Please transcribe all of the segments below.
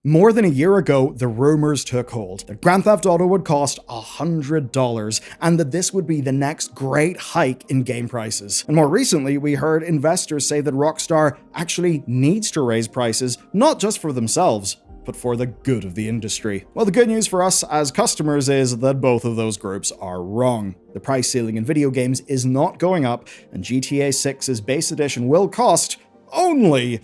More than a year ago, the rumors took hold that Grand Theft Auto would cost $100 and that this would be the next great hike in game prices. And more recently, we heard investors say that Rockstar actually needs to raise prices, not just for themselves, but for the good of the industry. Well, the good news for us as customers is that both of those groups are wrong. The price ceiling in video games is not going up, and GTA 6's base edition will cost only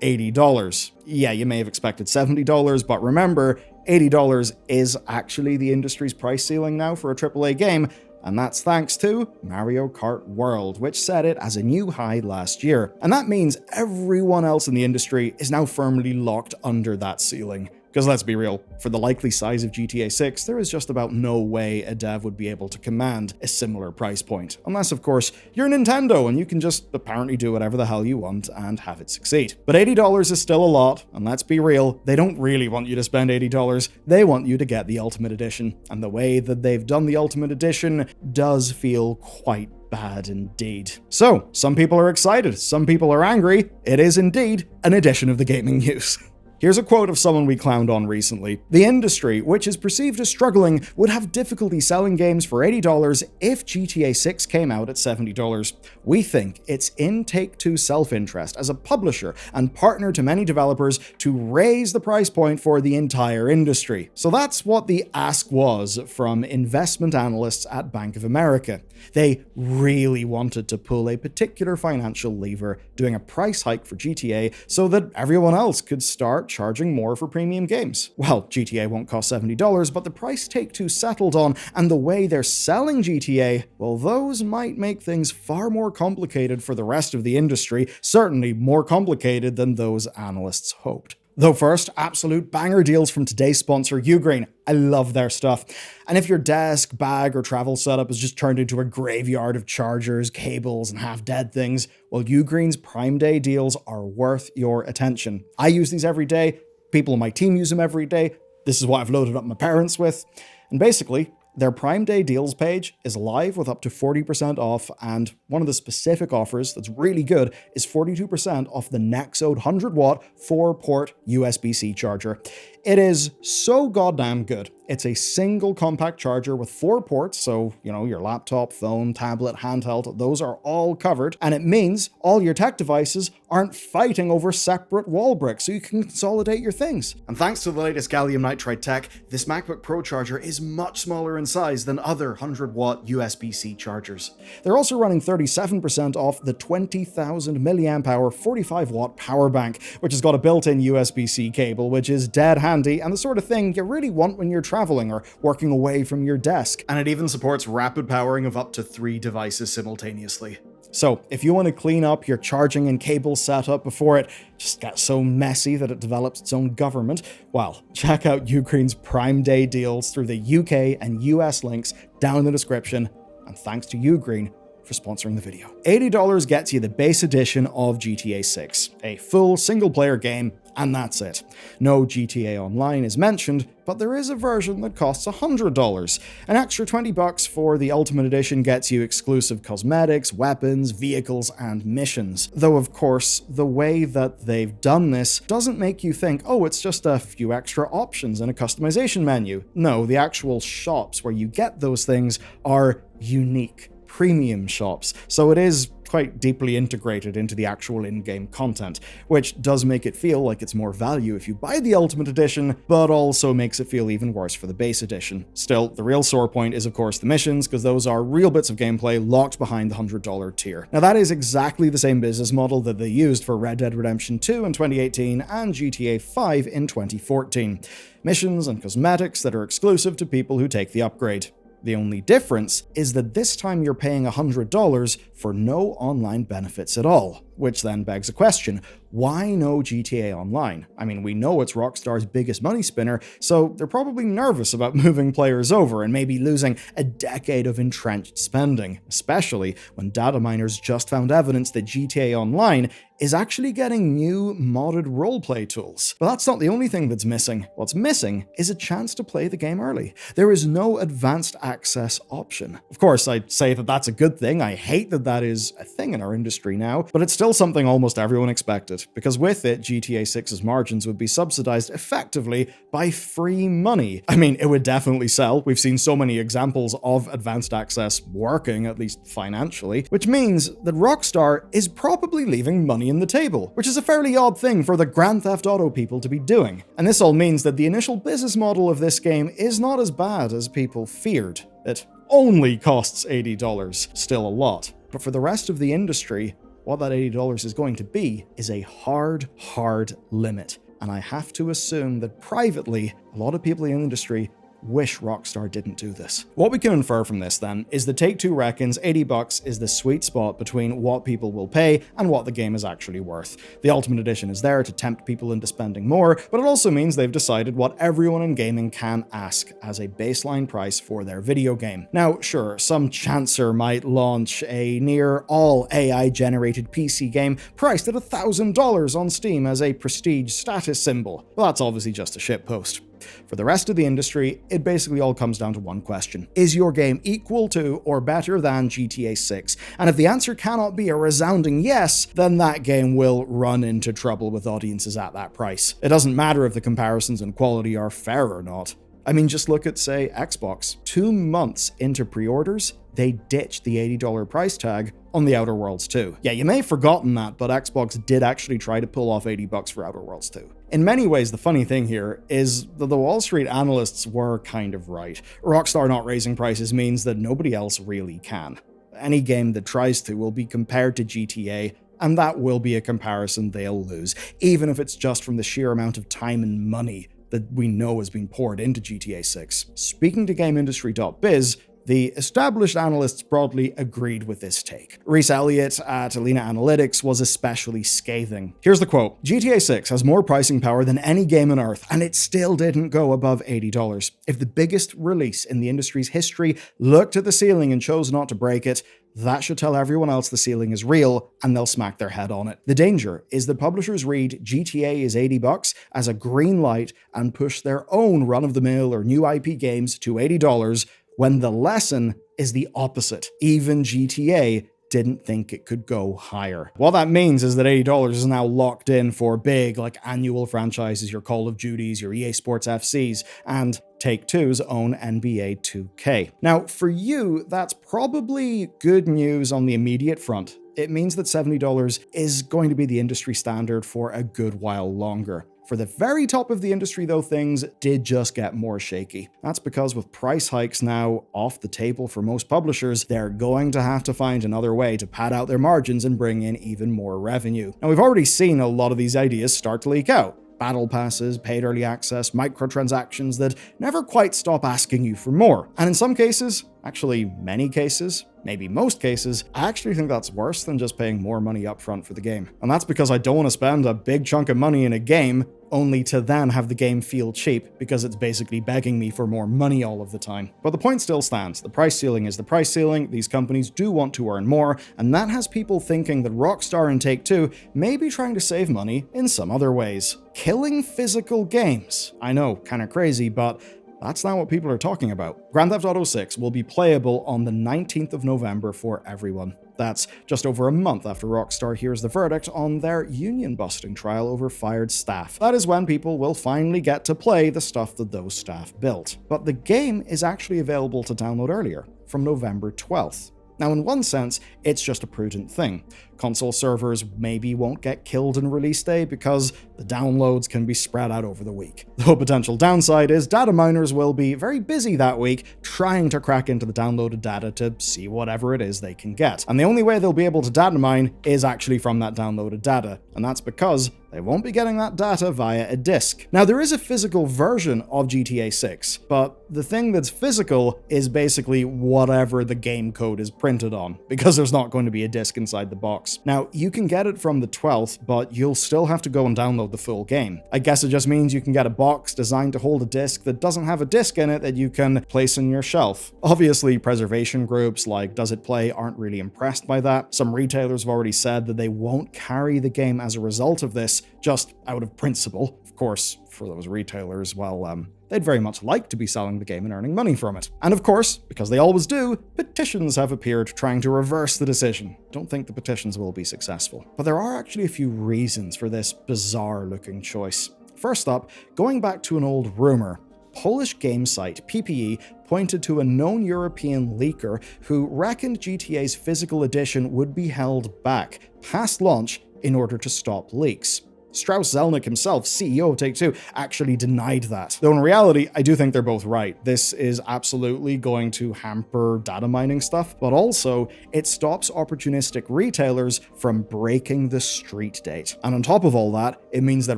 $80. Yeah, you may have expected $70, but remember, $80 is actually the industry's price ceiling now for a AAA game, and that's thanks to Mario Kart World, which set it as a new high last year. And that means everyone else in the industry is now firmly locked under that ceiling. Because let's be real, for the likely size of GTA 6, there is just about no way a dev would be able to command a similar price point. Unless, of course, you're Nintendo and you can just apparently do whatever the hell you want and have it succeed. But $80 is still a lot, and let's be real, they don't really want you to spend $80, they want you to get the Ultimate Edition. And the way that they've done the Ultimate Edition does feel quite bad indeed. So, some people are excited, some people are angry. It is indeed an edition of the gaming news. Here's a quote of someone we clowned on recently. The industry, which is perceived as struggling, would have difficulty selling games for $80 if GTA 6 came out at $70. We think it's in Take-Two's self-interest as a publisher and partner to many developers to raise the price point for the entire industry. So that's what the ask was from investment analysts at Bank of America. They really wanted to pull a particular financial lever, doing a price hike for GTA so that everyone else could start charging more for premium games. Well, GTA won't cost $70, but the price Take-Two settled on and the way they're selling GTA, well, those might make things far more complicated for the rest of the industry, certainly more complicated than those analysts hoped. Though first, absolute banger deals from today's sponsor, UGREEN. I love their stuff. And if your desk, bag, or travel setup has just turned into a graveyard of chargers, cables, and half-dead things, well, UGREEN's Prime Day deals are worth your attention. I use these every day. People on my team use them every day. This is what I've loaded up my parents with. And basically, their Prime Day deals page is live with up to 40% off, and one of the specific offers that's really good is 42% off the Nexode 100-watt 4-port USB-C charger. It is so goddamn good. It's a single compact charger with 4 ports, so, your laptop, phone, tablet, handheld, those are all covered, and it means all your tech devices aren't fighting over separate wall bricks, so you can consolidate your things. And thanks to the latest gallium nitride tech, this MacBook Pro charger is much smaller in size than other 100-watt USB-C chargers. They're also running 37% off the 20,000 milliamp hour 45-watt power bank, which has got a built-in USB-C cable, which is dead handy and the sort of thing you really want when you're traveling or working away from your desk. And it even supports rapid powering of up to 3 devices simultaneously. So, if you want to clean up your charging and cable setup before it just gets so messy that it develops its own government, well, check out UGREEN's Prime Day deals through the UK and US links down in the description. And thanks to UGREEN for sponsoring the video. $80 gets you the base edition of GTA 6, a full single-player game, and that's it. No GTA Online is mentioned, but there is a version that costs $100. An extra $20 for the Ultimate Edition gets you exclusive cosmetics, weapons, vehicles, and missions. Though, of course, the way that they've done this doesn't make you think, oh, it's just a few extra options in a customization menu. No, the actual shops where you get those things are unique premium shops, so it is quite deeply integrated into the actual in-game content, which does make it feel like it's more value if you buy the Ultimate Edition, but also makes it feel even worse for the base edition. Still, the real sore point is of course the missions, because those are real bits of gameplay locked behind the $100 tier. Now that is exactly the same business model that they used for Red Dead Redemption 2 in 2018 and GTA 5 in 2014. Missions and cosmetics that are exclusive to people who take the upgrade. The only difference is that this time you're paying $100 for no online benefits at all, which then begs a question. Why no GTA Online? I mean, we know it's Rockstar's biggest money spinner, so they're probably nervous about moving players over and maybe losing a decade of entrenched spending, especially when data miners just found evidence that GTA Online is actually getting new modded roleplay tools. But that's not the only thing that's missing. What's missing is a chance to play the game early. There is no advanced access option. Of course, I'd say that that's a good thing. I hate that that is a thing in our industry now, but it's still still something almost everyone expected, because with it, GTA 6's margins would be subsidized effectively by free money. I mean, it would definitely sell. We've seen so many examples of advanced access working, at least financially, which means that Rockstar is probably leaving money on the table, which is a fairly odd thing for the Grand Theft Auto people to be doing. And this all means that the initial business model of this game is not as bad as people feared. It only costs $80, still a lot. But for the rest of the industry, what that $80 is going to be is a hard limit. And I have to assume that privately, a lot of people in the industry wish Rockstar didn't do this. What we can infer from this then is that Take-Two reckons $80 is the sweet spot between what people will pay and what the game is actually worth. The Ultimate Edition is there to tempt people into spending more, but it also means they've decided what everyone in gaming can ask as a baseline price for their video game. Now, sure, some chancer might launch a near all AI-generated PC game priced at $1,000 on Steam as a prestige status symbol. Well, that's obviously just a shitpost. For the rest of the industry, it basically all comes down to one question. Is your game equal to or better than GTA 6? And if the answer cannot be a resounding yes, then that game will run into trouble with audiences at that price. It doesn't matter if the comparisons in quality are fair or not. I mean, just look at, say, Xbox. 2 months into pre-orders, they ditched the $80 price tag on the Outer Worlds 2. Yeah, you may have forgotten that, but Xbox did actually try to pull off $80 for Outer Worlds 2. In many ways, the funny thing here is that the Wall Street analysts were kind of right. Rockstar not raising prices means that nobody else really can. Any game that tries to will be compared to GTA, and that will be a comparison they'll lose, even if it's just from the sheer amount of time and money that we know has been poured into GTA 6. Speaking to GameIndustry.biz, the established analysts broadly agreed with this take. Reese Elliott at Alina Analytics was especially scathing. Here's the quote: GTA 6 has more pricing power than any game on Earth, and it still didn't go above $80. If the biggest release in the industry's history looked at the ceiling and chose not to break it, that should tell everyone else the ceiling is real, and they'll smack their head on it. The danger is that publishers read GTA is $80 as a green light and push their own run-of-the-mill or new IP games to $80, when the lesson is the opposite. Even GTA didn't think it could go higher. What that means is that $80 is now locked in for big, like annual franchises, your Call of Duties, your EA Sports FCs, and Take-Two's own NBA 2K. Now, for you, that's probably good news on the immediate front. It means that $70 is going to be the industry standard for a good while longer. For the very top of the industry, though, things did just get more shaky. That's because with price hikes now off the table for most publishers, they're going to have to find another way to pad out their margins and bring in even more revenue. Now, we've already seen a lot of these ideas start to leak out. Battle passes, paid early access, microtransactions that never quite stop asking you for more. And in some cases, actually many cases, maybe most cases, I actually think that's worse than just paying more money up front for the game. And that's because I don't want to spend a big chunk of money in a game only to then have the game feel cheap because it's basically begging me for more money all of the time. But the point still stands. The price ceiling is the price ceiling. These companies do want to earn more, and that has people thinking that Rockstar and Take-Two may be trying to save money in some other ways. Killing physical games. I know, kinda crazy, but that's not what people are talking about. Grand Theft Auto 6 will be playable on the 19th of November for everyone. That's just over a month after Rockstar hears the verdict on their union-busting trial over fired staff. That is when people will finally get to play the stuff that those staff built. But the game is actually available to download earlier, from November 12th. Now, in one sense, it's just a prudent thing. Console servers maybe won't get killed in release day because the downloads can be spread out over the week. The potential downside is data miners will be very busy that week trying to crack into the downloaded data to see whatever it is they can get. And the only way they'll be able to data mine is actually from that downloaded data, and that's because they won't be getting that data via a disk. Now, there is a physical version of GTA 6, but the thing that's physical is basically whatever the game code is printed on, because there's not going to be a disk inside the box. Now, you can get it from the 12th, but you'll still have to go and download the full game. I guess it just means you can get a box designed to hold a disc that doesn't have a disc in it that you can place on your shelf. Obviously, preservation groups like Does It Play aren't really impressed by that. Some retailers have already said that they won't carry the game as a result of this, just out of principle. Of course, for those retailers, well, they'd very much like to be selling the game and earning money from it. And of course, because they always do, petitions have appeared trying to reverse the decision. Don't think the petitions will be successful. But there are actually a few reasons for this bizarre-looking choice. First up, going back to an old rumor, Polish game site PPE pointed to a known European leaker who reckoned GTA's physical edition would be held back past launch in order to stop leaks. Strauss Zelnick himself, CEO of Take-Two, actually denied that. Though in reality, I do think they're both right. This is absolutely going to hamper data mining stuff, but also it stops opportunistic retailers from breaking the street date. And on top of all that, it means that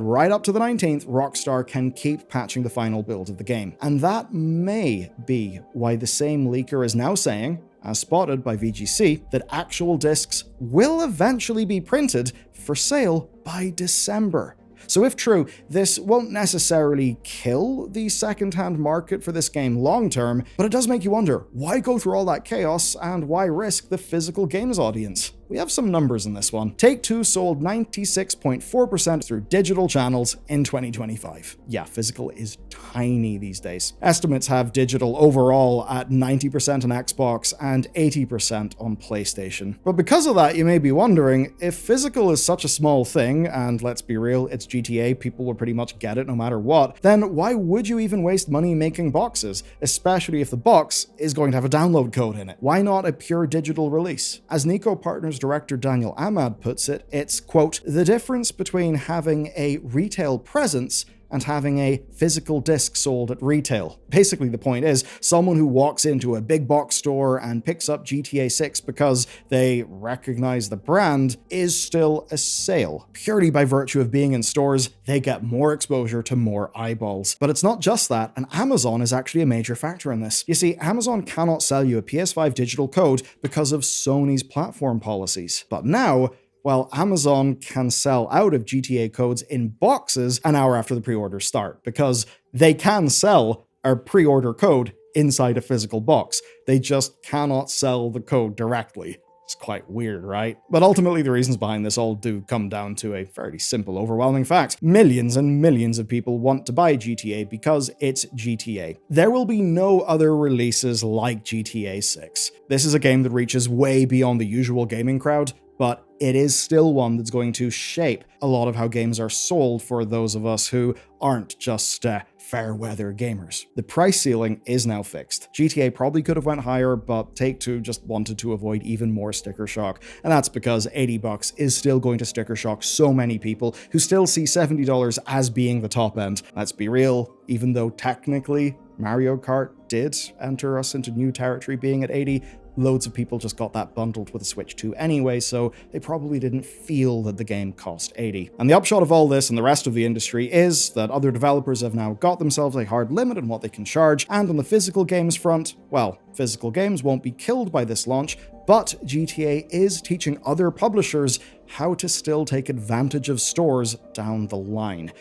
right up to the 19th, Rockstar can keep patching the final build of the game. And that may be why the same leaker is now saying, as spotted by VGC, that actual discs will eventually be printed for sale by December. So if true, this won't necessarily kill the second-hand market for this game long-term, but it does make you wonder, why go through all that chaos and why risk the physical games audience? We have some numbers in this one. Take-Two sold 96.4% through digital channels in 2025. Yeah, physical is tiny these days. Estimates have digital overall at 90% on Xbox and 80% on PlayStation. But because of that, you may be wondering, if physical is such a small thing, and let's be real, it's GTA, people will pretty much get it no matter what, then why would you even waste money making boxes, especially if the box is going to have a download code in it? Why not a pure digital release? As Nico Partners director Daniel Ahmad puts it, it's, quote, the difference between having a retail presence and having a physical disc sold at retail. Basically, the point is, someone who walks into a big box store and picks up GTA 6 because they recognize the brand is still a sale. Purely by virtue of being in stores, they get more exposure to more eyeballs. But it's not just that, and Amazon is actually a major factor in this. You see, Amazon cannot sell you a PS5 digital code because of Sony's platform policies. But now, well, Amazon can sell out of GTA codes in boxes an hour after the pre-orders start, because they can sell a pre-order code inside a physical box. They just cannot sell the code directly. It's quite weird, right? But ultimately, the reasons behind this all do come down to a fairly simple, overwhelming fact. Millions and millions of people want to buy GTA because it's GTA. There will be no other releases like GTA 6. This is a game that reaches way beyond the usual gaming crowd, but it is still one that's going to shape a lot of how games are sold for those of us who aren't just fair-weather gamers. The price ceiling is now fixed. GTA probably could have went higher, but Take-Two just wanted to avoid even more sticker shock, and that's because $80 is still going to sticker shock so many people who still see $70 as being the top end. Let's be real, even though technically Mario Kart did enter us into new territory being at 80, loads of people just got that bundled with a Switch 2 anyway, so they probably didn't feel that the game cost 80. And the upshot of all this and the rest of the industry is that other developers have now got themselves a hard limit on what they can charge, and on the physical games front, well, physical games won't be killed by this launch, but GTA is teaching other publishers how to still take advantage of stores down the line.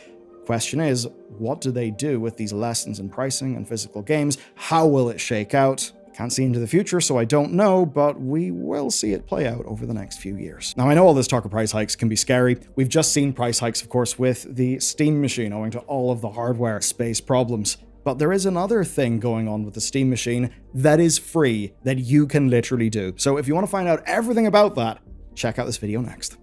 Question is, what do they do with these lessons in pricing and physical games? How will it shake out? Can't see into the future, so I don't know, but we will see it play out over the next few years. Now, I know all this talk of price hikes can be scary. We've just seen price hikes, of course, with the Steam machine owing to all of the hardware space problems. But there is another thing going on with the Steam machine that is free, that you can literally do. So if you want to find out everything about that, check out this video next.